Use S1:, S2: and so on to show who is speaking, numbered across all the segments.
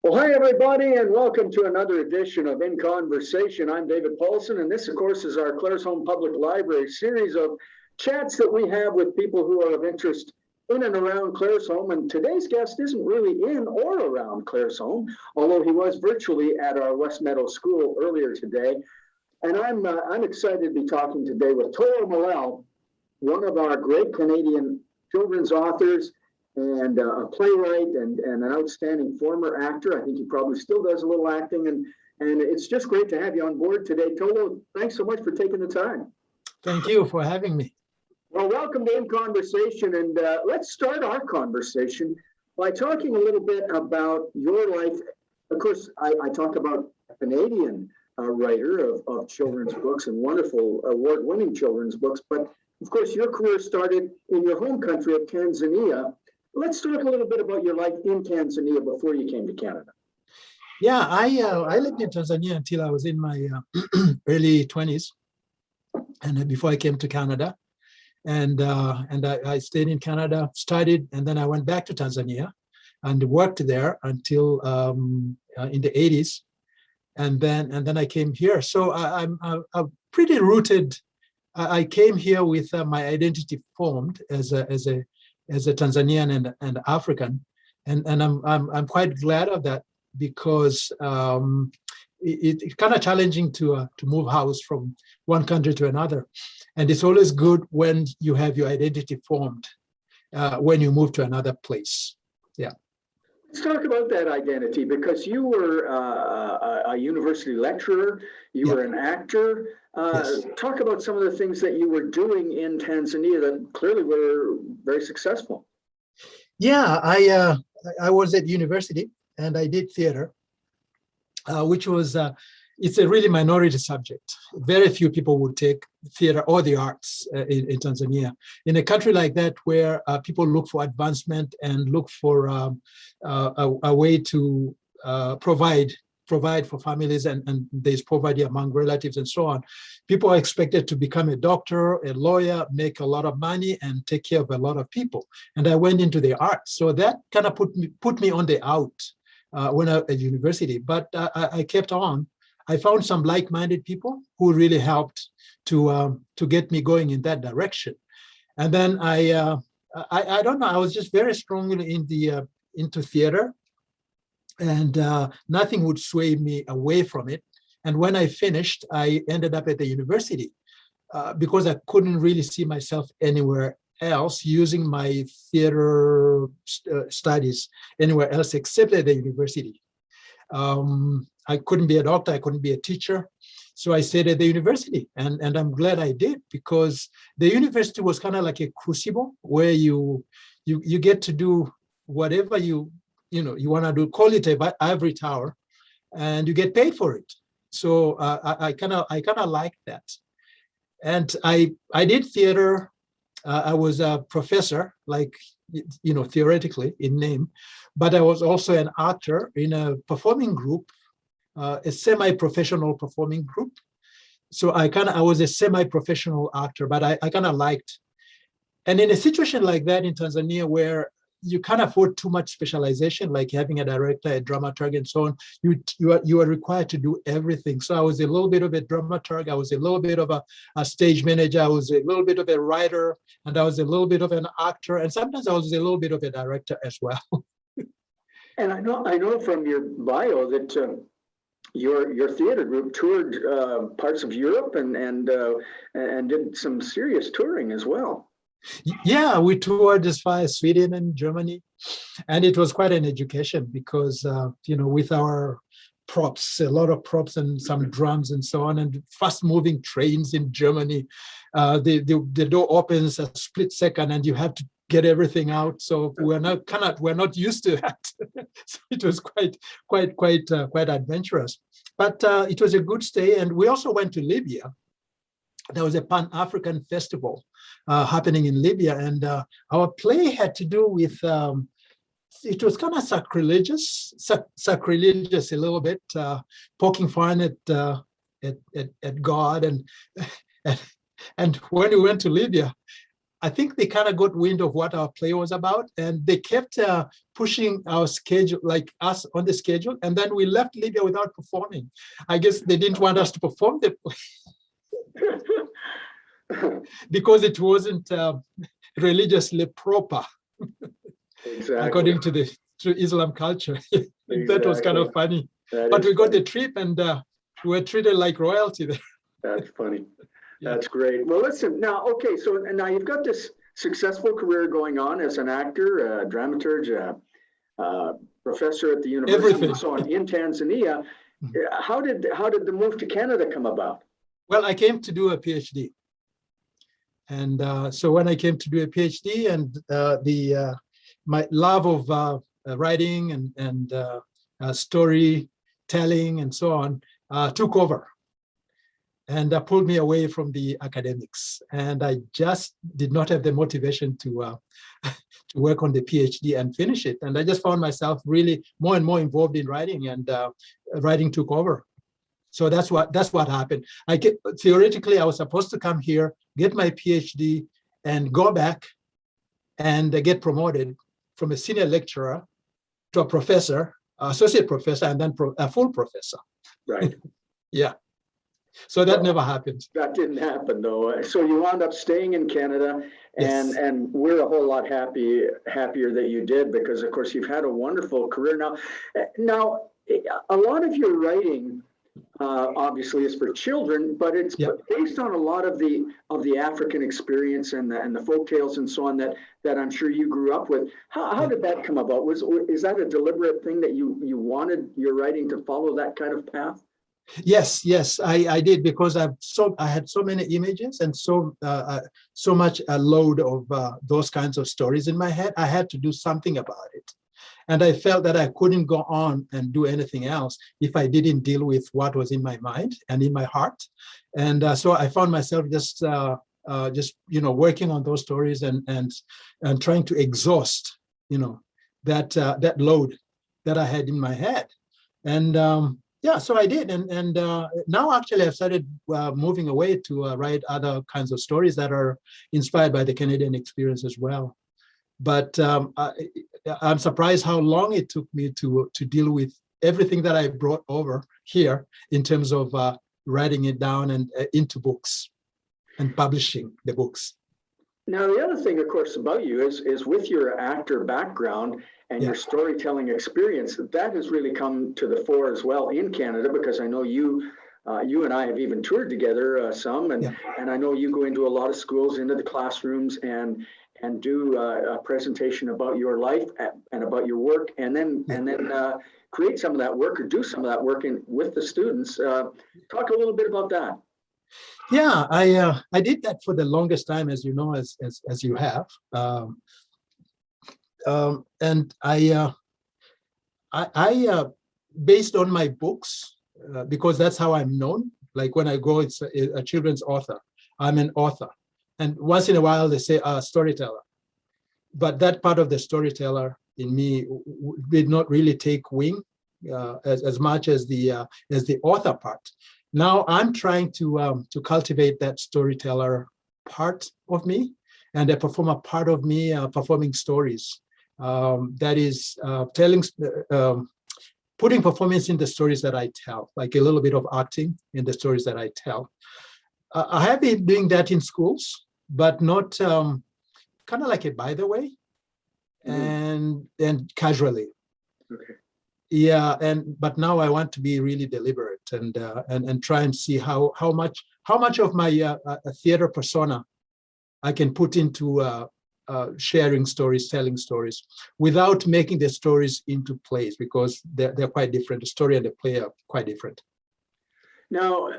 S1: Well, hi, everybody, and welcome to another edition of In Conversation. I'm David Paulson, and this, of course, is our Claresholm Public Library series of chats that we have with people who are of interest in and around Claresholm. And today's guest isn't really in or around Claresholm, although he was virtually at our West Meadow School earlier today. And I'm excited to be talking today with Tololwa Mollel, one of our great Canadian children's authors, and a playwright and an outstanding former actor. I think he probably still does a little acting, and it's just great to have you on board today. Tolo, thanks so much for taking the time.
S2: Thank you for having me.
S1: Well, welcome to In Conversation, and let's start our conversation by talking a little bit about your life. Of course, I talk about a Canadian writer of children's books and wonderful award-winning children's books, but of course, your career started in your home country of Tanzania. Let's talk a little bit about your life in Tanzania before you came to Canada.
S2: Yeah, I lived in Tanzania until I was in my early 20s, and before I came to Canada, and I stayed in Canada, studied, and then I went back to Tanzania and worked there until in the 80s, and then I came here. So I'm pretty rooted. I came here with my identity formed as a Tanzanian and African, and I'm quite glad of that, because it's kind of challenging to move house from one country to another, and it's always good when you have your identity formed when you move to another place. Yeah.
S1: Let's talk about that identity, because you were a university lecturer, you were an actor.
S2: Yes.
S1: Talk about some of the things that you were doing in Tanzania that clearly were very successful.
S2: Yeah, I was at university and I did theater, which was it's a really minority subject. Very few people would take theater or the arts in Tanzania. In a country like that, where people look for advancement and look for a way to provide for families, and there's poverty among relatives and so on, people are expected to become a doctor, a lawyer, make a lot of money, and take care of a lot of people. And I went into the arts. So that kind of put me on the out when I was at university. But I kept on. I found some like-minded people who really helped to get me going in that direction. And then I don't know, I was just very strongly into theater, and nothing would sway me away from it. And when I finished, I ended up at the university because I couldn't really see myself anywhere else using my theater studies anywhere else except at the university. I couldn't be a doctor, I couldn't be a teacher. So I stayed at the university, and I'm glad I did, because the university was kind of like a crucible where you get to do whatever you want to do, call it a ivory tower, and you get paid for it. So I kind of like that. And I did theater. I was a professor, like, theoretically in name, but I was also an actor in a performing group, a semi-professional performing group. So I was a semi-professional actor, but I kind of liked. And in a situation like that in Tanzania, where you can't afford too much specialization, like having a director, a dramaturg, and so on, you are required to do everything. So I was a little bit of a dramaturg, I was a little bit of a stage manager, I was a little bit of a writer, and I was a little bit of an actor, and sometimes I was a little bit of a director as well.
S1: And I know from your bio that your theater group toured parts of Europe and did some serious touring as well.
S2: Yeah, we toured as far as Sweden and Germany, and it was quite an education, because with our props, a lot of props and some drums and so on, and fast-moving trains in Germany, the door opens a split second, and you have to get everything out. So we're not used to that. So it was quite adventurous, but it was a good stay. And we also went to Libya. There was a Pan-African festival happening in Libya, and our play had to do with, it was kind of sacrilegious a little bit, poking fun at God, and when we went to Libya, I think they kind of got wind of what our play was about, and they kept pushing our schedule, like us on the schedule, and then we left Libya without performing. I guess they didn't want us to perform the play because it wasn't religiously proper,
S1: Exactly.
S2: according to Islam culture. That was kind of funny.
S1: That
S2: But
S1: is
S2: we got
S1: funny.
S2: the trip, and we were treated like royalty there.
S1: That's funny.
S2: Yeah.
S1: That's great. Well, listen, now, okay, so and now you've got this successful career going on as an actor, dramaturge, professor at the university,
S2: Everything.
S1: and so on in Tanzania. How did the move to Canada come about?
S2: Well, I came to do a PhD. And so when I came to do a PhD, and my love of writing and storytelling and so on took over, and pulled me away from the academics. And I just did not have the motivation to work on the PhD and finish it. And I just found myself really more and more involved in writing, and writing took over. So that's what happened. Theoretically, I was supposed to come here, get my PhD, and go back and get promoted from a senior lecturer to a professor, associate professor, and then a full professor.
S1: Right.
S2: Yeah. So that never happened.
S1: That didn't happen, though. So you wound up staying in Canada, and
S2: Yes.
S1: and we're a whole lot happier that you did, because of course you've had a wonderful career. Now, a lot of your writing obviously is for children, but it's
S2: Yep.
S1: based on a lot of the African experience and the folk tales and so on that I'm sure you grew up with. How did that come about? Is that a deliberate thing that you wanted your writing to follow that kind of path?
S2: Yes, I did, because I had so many images and so much a load of those kinds of stories in my head. I had to do something about it, and I felt that I couldn't go on and do anything else if I didn't deal with what was in my mind and in my heart. And so I found myself just working on those stories and trying to exhaust that load that I had in my head. And yeah, so I did, and now actually I've started moving away to write other kinds of stories that are inspired by the Canadian experience as well. But I'm surprised how long it took me to deal with everything that I brought over here in terms of writing it down and into books and publishing the books.
S1: Now, the other thing, of course, about you is with your actor background and your storytelling experience, that has really come to the fore as well in Canada, because I know you and I have even toured together some, and I know you go into a lot of schools, into the classrooms, and do a presentation about your life and about your work, and then create some of that work or do some of that work with the students. Talk a little bit about that.
S2: Yeah, I did that for the longest time, as you know, as you have, and I based on my books, because that's how I'm known. Like when I go, it's a children's author. I'm an author, and once in a while they say storyteller, but that part of the storyteller in me did not really take wing as much as the author part. Now I'm trying to cultivate that storyteller part of me, and a performer part of me, performing stories. That is putting performance in the stories that I tell, like a little bit of acting in the stories that I tell. I have been doing that in schools, but not kind of like a by the way, and casually.
S1: Okay.
S2: Yeah, but now I want to be really deliberate and try and see how much of my theater persona I can put into sharing stories, telling stories, without making the stories into plays, because they're quite different. The story and the play are quite different. Now,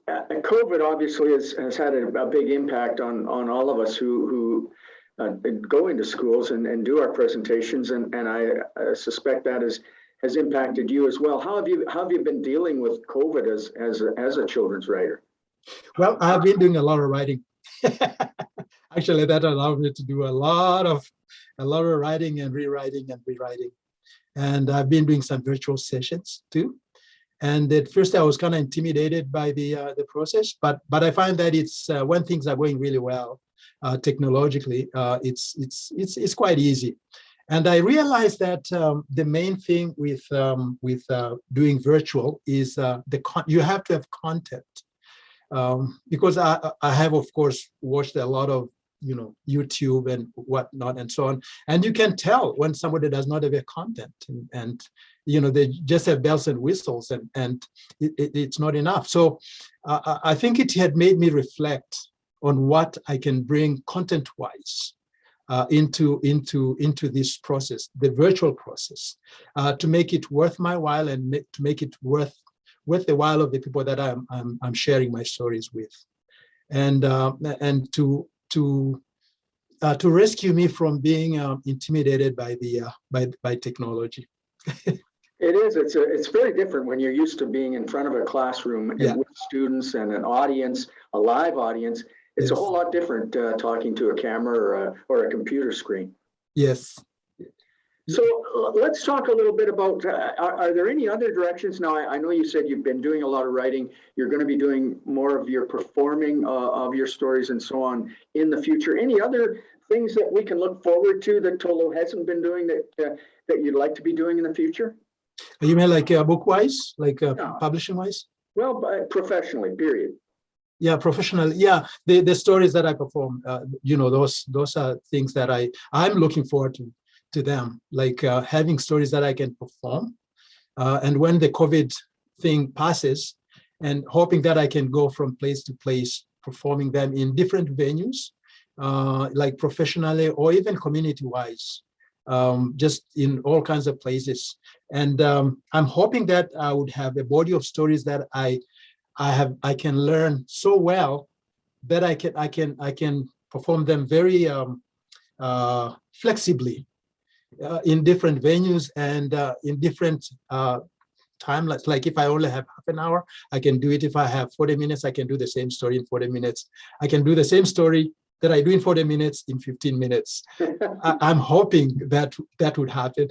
S1: COVID obviously has had a big impact on all of us who go into schools and do our presentations, and I suspect that has impacted you as well. How have you been dealing with COVID as a children's writer?
S2: Well, I've been doing a lot of writing. Actually, that allowed me to do a lot of writing and rewriting. And I've been doing some virtual sessions too. And at first I was kind of intimidated by the process, but I find that it's when things are going really well, technologically, it's quite easy. And I realized that the main thing with doing virtual is you have to have content. Because I have, of course, watched a lot of YouTube and whatnot and so on, and you can tell when somebody does not have a content, and they just have bells and whistles, and it's not enough. So I think it had made me reflect on what I can bring content-wise into this process, the virtual process, to make it worth my while and to make it worth the while of the people that I'm sharing my stories with, and to rescue me from being intimidated by technology.
S1: It is. It's very different when you're used to being in front of a classroom and with students and an audience, a live audience. It's a whole lot different talking to a camera or a computer screen.
S2: Yes.
S1: So let's talk a little bit about, are there any other directions? Now, I know you said you've been doing a lot of writing. You're going to be doing more of your performing of your stories and so on in the future. Any other things that we can look forward to that Tolo hasn't been doing that you'd like to be doing in the future?
S2: You mean like book-wise, like publishing-wise?
S1: Well, professionally, period.
S2: Yeah, professional. Yeah, the stories that I perform, those are things that I'm looking forward to them, like having stories that I can perform. And when the COVID thing passes, and hoping that I can go from place to place, performing them in different venues, like professionally or even community-wise, just in all kinds of places. And I'm hoping that I would have a body of stories that I can learn so well that I can perform them very flexibly in different venues and in different timelines. Like if I only have half an hour, I can do it. If I have 40 minutes, I can do the same story in 40 minutes. I can do the same story that I do in 40 minutes in 15 minutes. I'm hoping that would happen.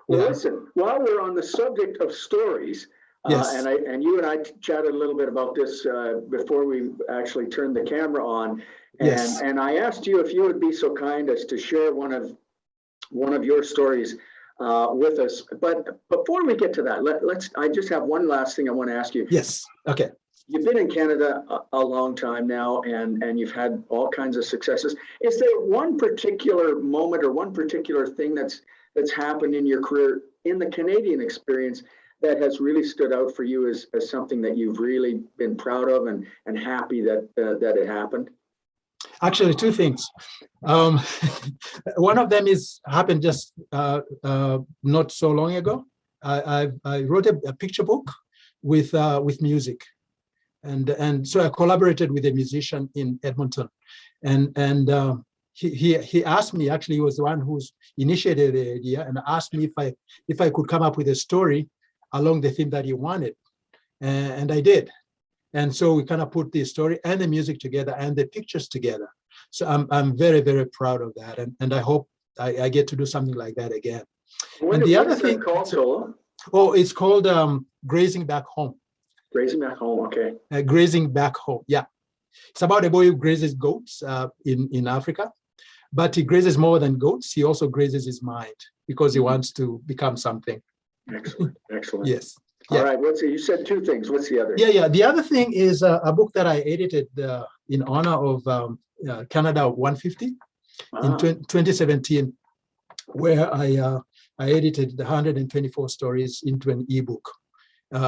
S1: Well, listen, while we're on the subject of stories,
S2: yes.
S1: and you and I chatted a little bit about this before we actually turned the camera on, and I asked you if you would be so kind as to share one of your stories with us. But before we get to that, I just have one last thing I want to ask you.
S2: Yes. Okay.
S1: You've been in Canada a long time now, and you've had all kinds of successes. Is there one particular moment or one particular thing that's happened in your career in the Canadian experience that has really stood out for you as something that you've really been proud of and happy that it happened?
S2: Actually, two things. One of them happened just not so long ago. I wrote a picture book with music, and so I collaborated with a musician in Edmonton, and he asked me. Actually, he was the one who's initiated the idea, and asked me if I could come up with a story along the theme that he wanted, and I did. And so we kind of put the story and the music together and the pictures together. So I'm very, very proud of that, and I hope I get to do something like that again. And the other thing
S1: called, Tolo?
S2: Oh, it's called Grazing Back Home.
S1: Grazing Back Home, okay.
S2: Grazing Back Home, yeah. It's about a boy who grazes goats in Africa, but he grazes more than goats. He also grazes his mind because he wants to become something.
S1: Excellent, excellent.
S2: Yes.
S1: All
S2: yeah.
S1: right, you said two things. What's the other?
S2: Yeah. The other thing is a book that I edited in honor of Canada 150 in 2017, where I edited the 124 stories into an ebook,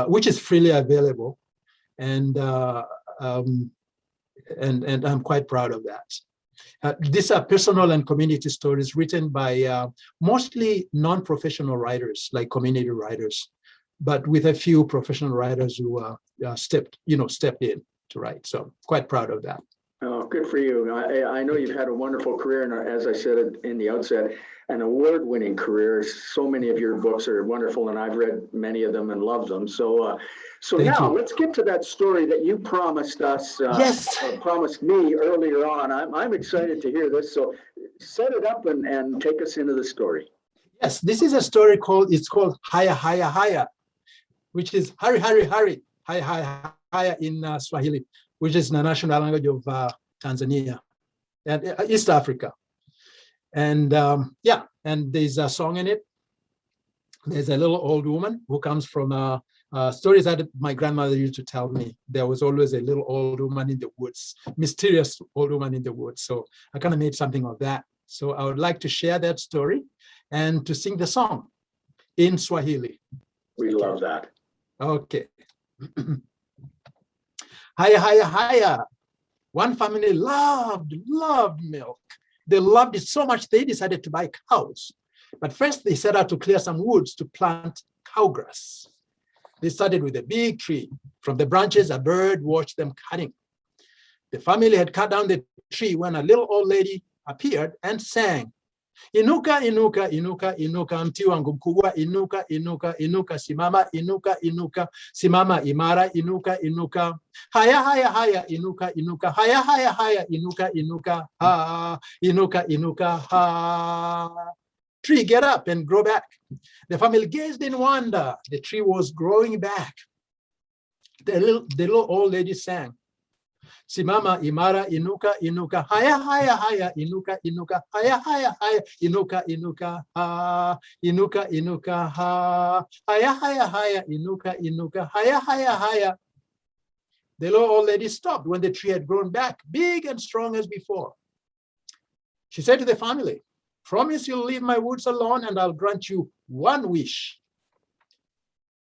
S2: which is freely available, and I'm quite proud of that. These are personal and community stories written by mostly non-professional writers, like community writers, but with a few professional writers who stepped in to write. So quite proud of that.
S1: Oh, good for you. I know you've had a wonderful career, and as I said in the outset, an award-winning career. So many of your books are wonderful, and I've read many of them and loved them. So now let's get to that story that you promised us.
S2: Yes.
S1: Promised me earlier on. I'm excited to hear this. So set it up and take us into the story.
S2: Yes, this is a story called Haya Haya Haya, which is hurry, hurry, hurry, haya, haya, haya in Swahili, which is the national language of Tanzania, and East Africa. And and there's a song in it. There's a little old woman who comes from stories that my grandmother used to tell me. There was always a little old woman in the woods, mysterious old woman in the woods. So I kind of made something of that. So I would like to share that story and to sing the song in Swahili.
S1: We love that.
S2: Okay. Haya, haya, haya. One family loved milk. They loved it so much they decided to buy cows. But first they set out to clear some woods to plant cowgrass. They started with a big tree. From the branches, a bird watched them cutting. The family had cut down the tree when a little old lady appeared and sang, "Inuka, inuka, inuka, inuka, mti wangu mkubwa, inuka, inuka, inuka, simama, inuka, inuka, simama imara, inuka, inuka, haya, haya, haya, inuka, inuka, haya, haya, haya, inuka, inuka, ha, inuka, inuka, ha." Tree, get up and grow back. The family gazed in wonder. The tree was growing back. The little old lady sang, "Simama imara, inuka, inuka, haya, haya, haya, inuka, inuka, haya, haya, haya, inuka, inuka, ha, inuka, inuka, ha, haya, haya, haya, inuka, inuka, haya, haya, haya." The little old lady stopped when the tree had grown back, big and strong as before. She said to the family, "Promise you'll leave my woods alone and I'll grant you one wish."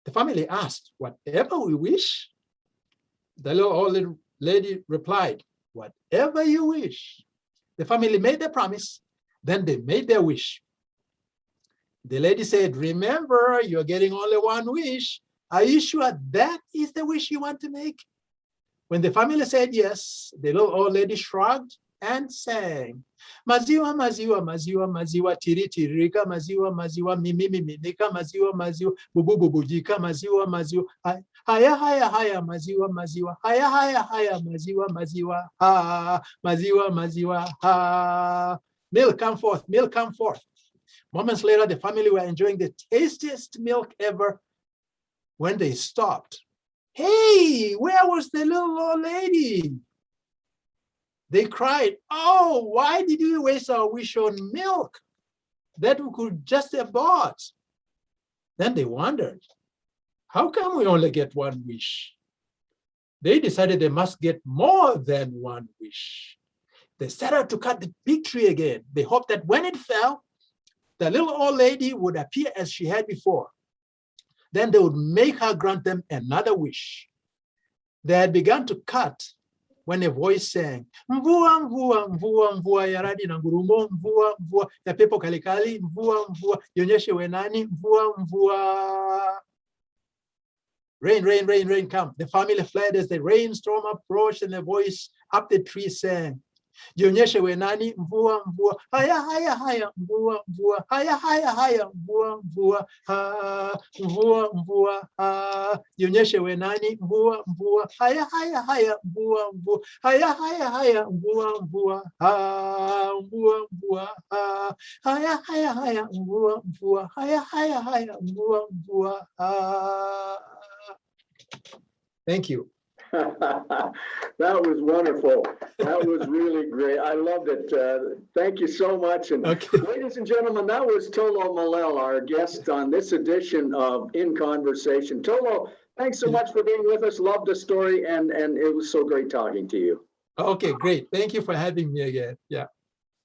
S2: The family asked, "Whatever we wish?" The little old lady replied, "Whatever you wish." The family made their promise, then they made their wish. The lady said, "Remember, you're getting only one wish. Are you sure that is the wish you want to make?" When the family said yes, the little old lady shrugged and sang, "Maziwa, maziwa, maziwa, maziwa, tiri, tiririka, maziwa, maziwa, mimi, miminika, maziwa, maziwa, bubu, bubujika, maziwa, maziwa, haya, haya, haya, maziwa, maziwa, haya, haya, haya, maziwa, maziwa, ha, maziwa, maziwa, ha." Milk, come forth, milk, come forth. Moments later, the family were enjoying the tastiest milk ever when they stopped. "Hey, where was the little old lady?" They cried, "Oh, why did we waste our wish on milk that we could just have bought?" Then they wondered, how come we only get one wish? They decided they must get more than one wish. They set out to cut the big tree again. They hoped that when it fell, the little old lady would appear as she had before. Then they would make her grant them another wish. They had begun to cut when a voice sang, "Mvua, mvua, mvua, mvua ya radi na ngurumo, mvua, mvua ya pepo kalikali, mvua, mvua, ionyeshe wenani, mvua, mvua." Rain, rain, rain, rain, come. The family fled as the rainstorm approached and the voice up the tree sang, "Jionyeshe wenani, mvua, mvua, haya, haya, haya, mvua, mvua, haya, haya, haya, mvua, mvua, ha, mvua, mvua, ha, jionyeshe wenani, mvua, mvua, haya, haya, haya, mvua, mvua, haya, haya, haya, mvua, mvua, ha, mvua, mvua, ha, haya, haya, haya, mvua, mvua, haya, haya, haya, mvua, mvua, ha." Thank you.
S1: That was wonderful. That was really great. I loved it. Thank you so much. And
S2: Okay.
S1: ladies and gentlemen, that was Tololwa Mollel, our guest on this edition of In Conversation. Tolo, thanks so much for being with us. Loved the story, and it was so great talking to you.
S2: Okay, great. Thank you for having me again. Yeah.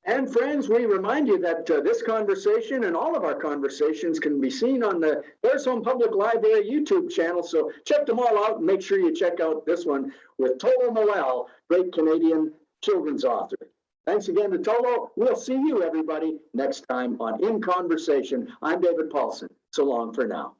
S1: And friends, we remind you that this conversation and all of our conversations can be seen on the Clares Home Public Library YouTube channel. So check them all out and make sure you check out this one with Tololwa Mollel, great Canadian children's author. Thanks again to Tolo. We'll see you, everybody, next time on In Conversation. I'm David Paulson. So long for now.